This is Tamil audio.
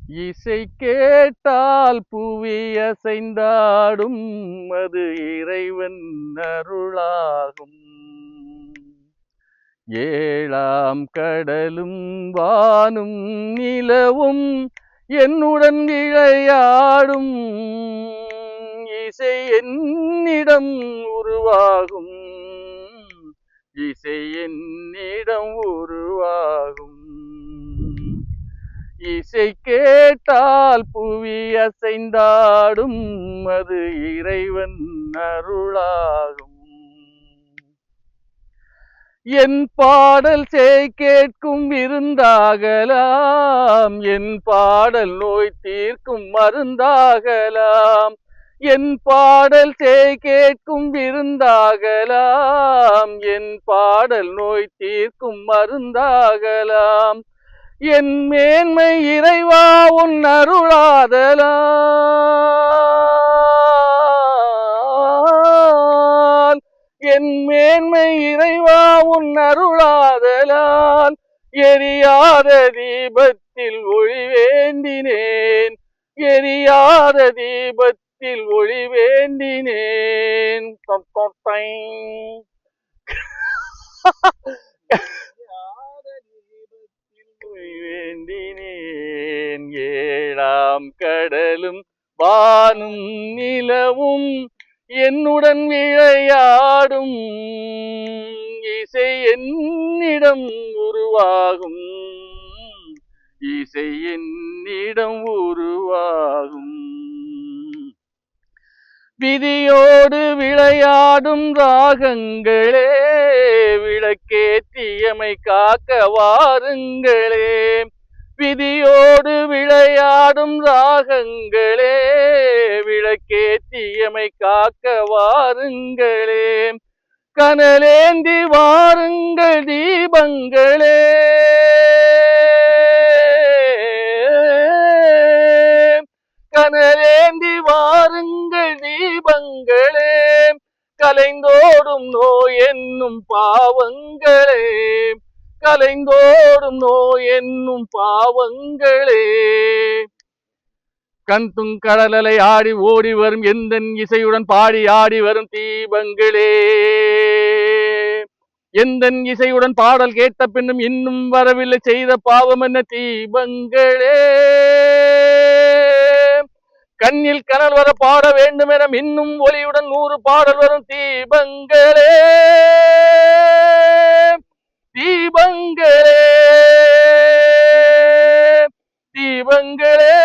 இசை கேட்டால் புவி அசைந்தாடும், அது இறைவன் அருளாகும். ஏழாம் கடலும் வானும் நிலவும் என்னுடன் விளையாடும், இசை என்னிடம் உருவாகும், இசை என்னிடம் உருவாகும். இசை கேட்டால் புவி அசைந்தாடும், அது இறைவன் அருளாகும். என் பாடல் செய் கேட்கும் விருந்தாகலாம், என் பாடல் நோய் தீர்க்கும் மருந்தாகலாம். என் பாடல் செய் கேட்கும் விருந்தாகலாம், என் பாடல் நோய் தீர்க்கும் மருந்தாகலாம். என் மேன்மை இறைவா உன் அருளாதலால், என் மேன்மை இறைவா உன் அருளாதலால், எரியாத தீபத்தில் ஒளி வேண்டினேன், எரியாத தீபத்தில் ஒளி வேண்டினேன். வேண்டினேன். ஏழாம் கடலும் வானும் நிலவும் என்னுடன் விளையாடும், இசை என்னிடம் உருவாகும், இசை என்னிடம் உருவாகும். விதியோடு விளையாடும் ராகங்களே, விளக்கேற்றியமை காக்க வாருங்களே. விதியோடு விளையாடும் ராகங்களே, விளக்கேற்றியமை காக்க வாருங்களே. கனலேந்தி வாருங்கள் தீபங்களே, கனலேந்தி வாருங்கள் தீபங்களே. கலைந்தோடும் நோய் என்னும் பாவங்களே, கலைந்தோடும் நோய் என்னும் பாவங்களே. கண்துங் கடலலை ஆடி ஓடி வரும் எந்தன் இசையுடன் பாடி ஆடி வரும் தீபங்களே. எந்தன் இசையுடன் பாடல் கேட்ட பின்னும் இன்னும் வரவில்லை, செய்த பாவம் என்ன தீபங்களே. கண்ணில் கனல் வர பாட வேண்டும் என இன்னும் ஒளியுடன் 100 பாடல் வரும் தீபங்களே, தீபங்களே, தீபங்களே.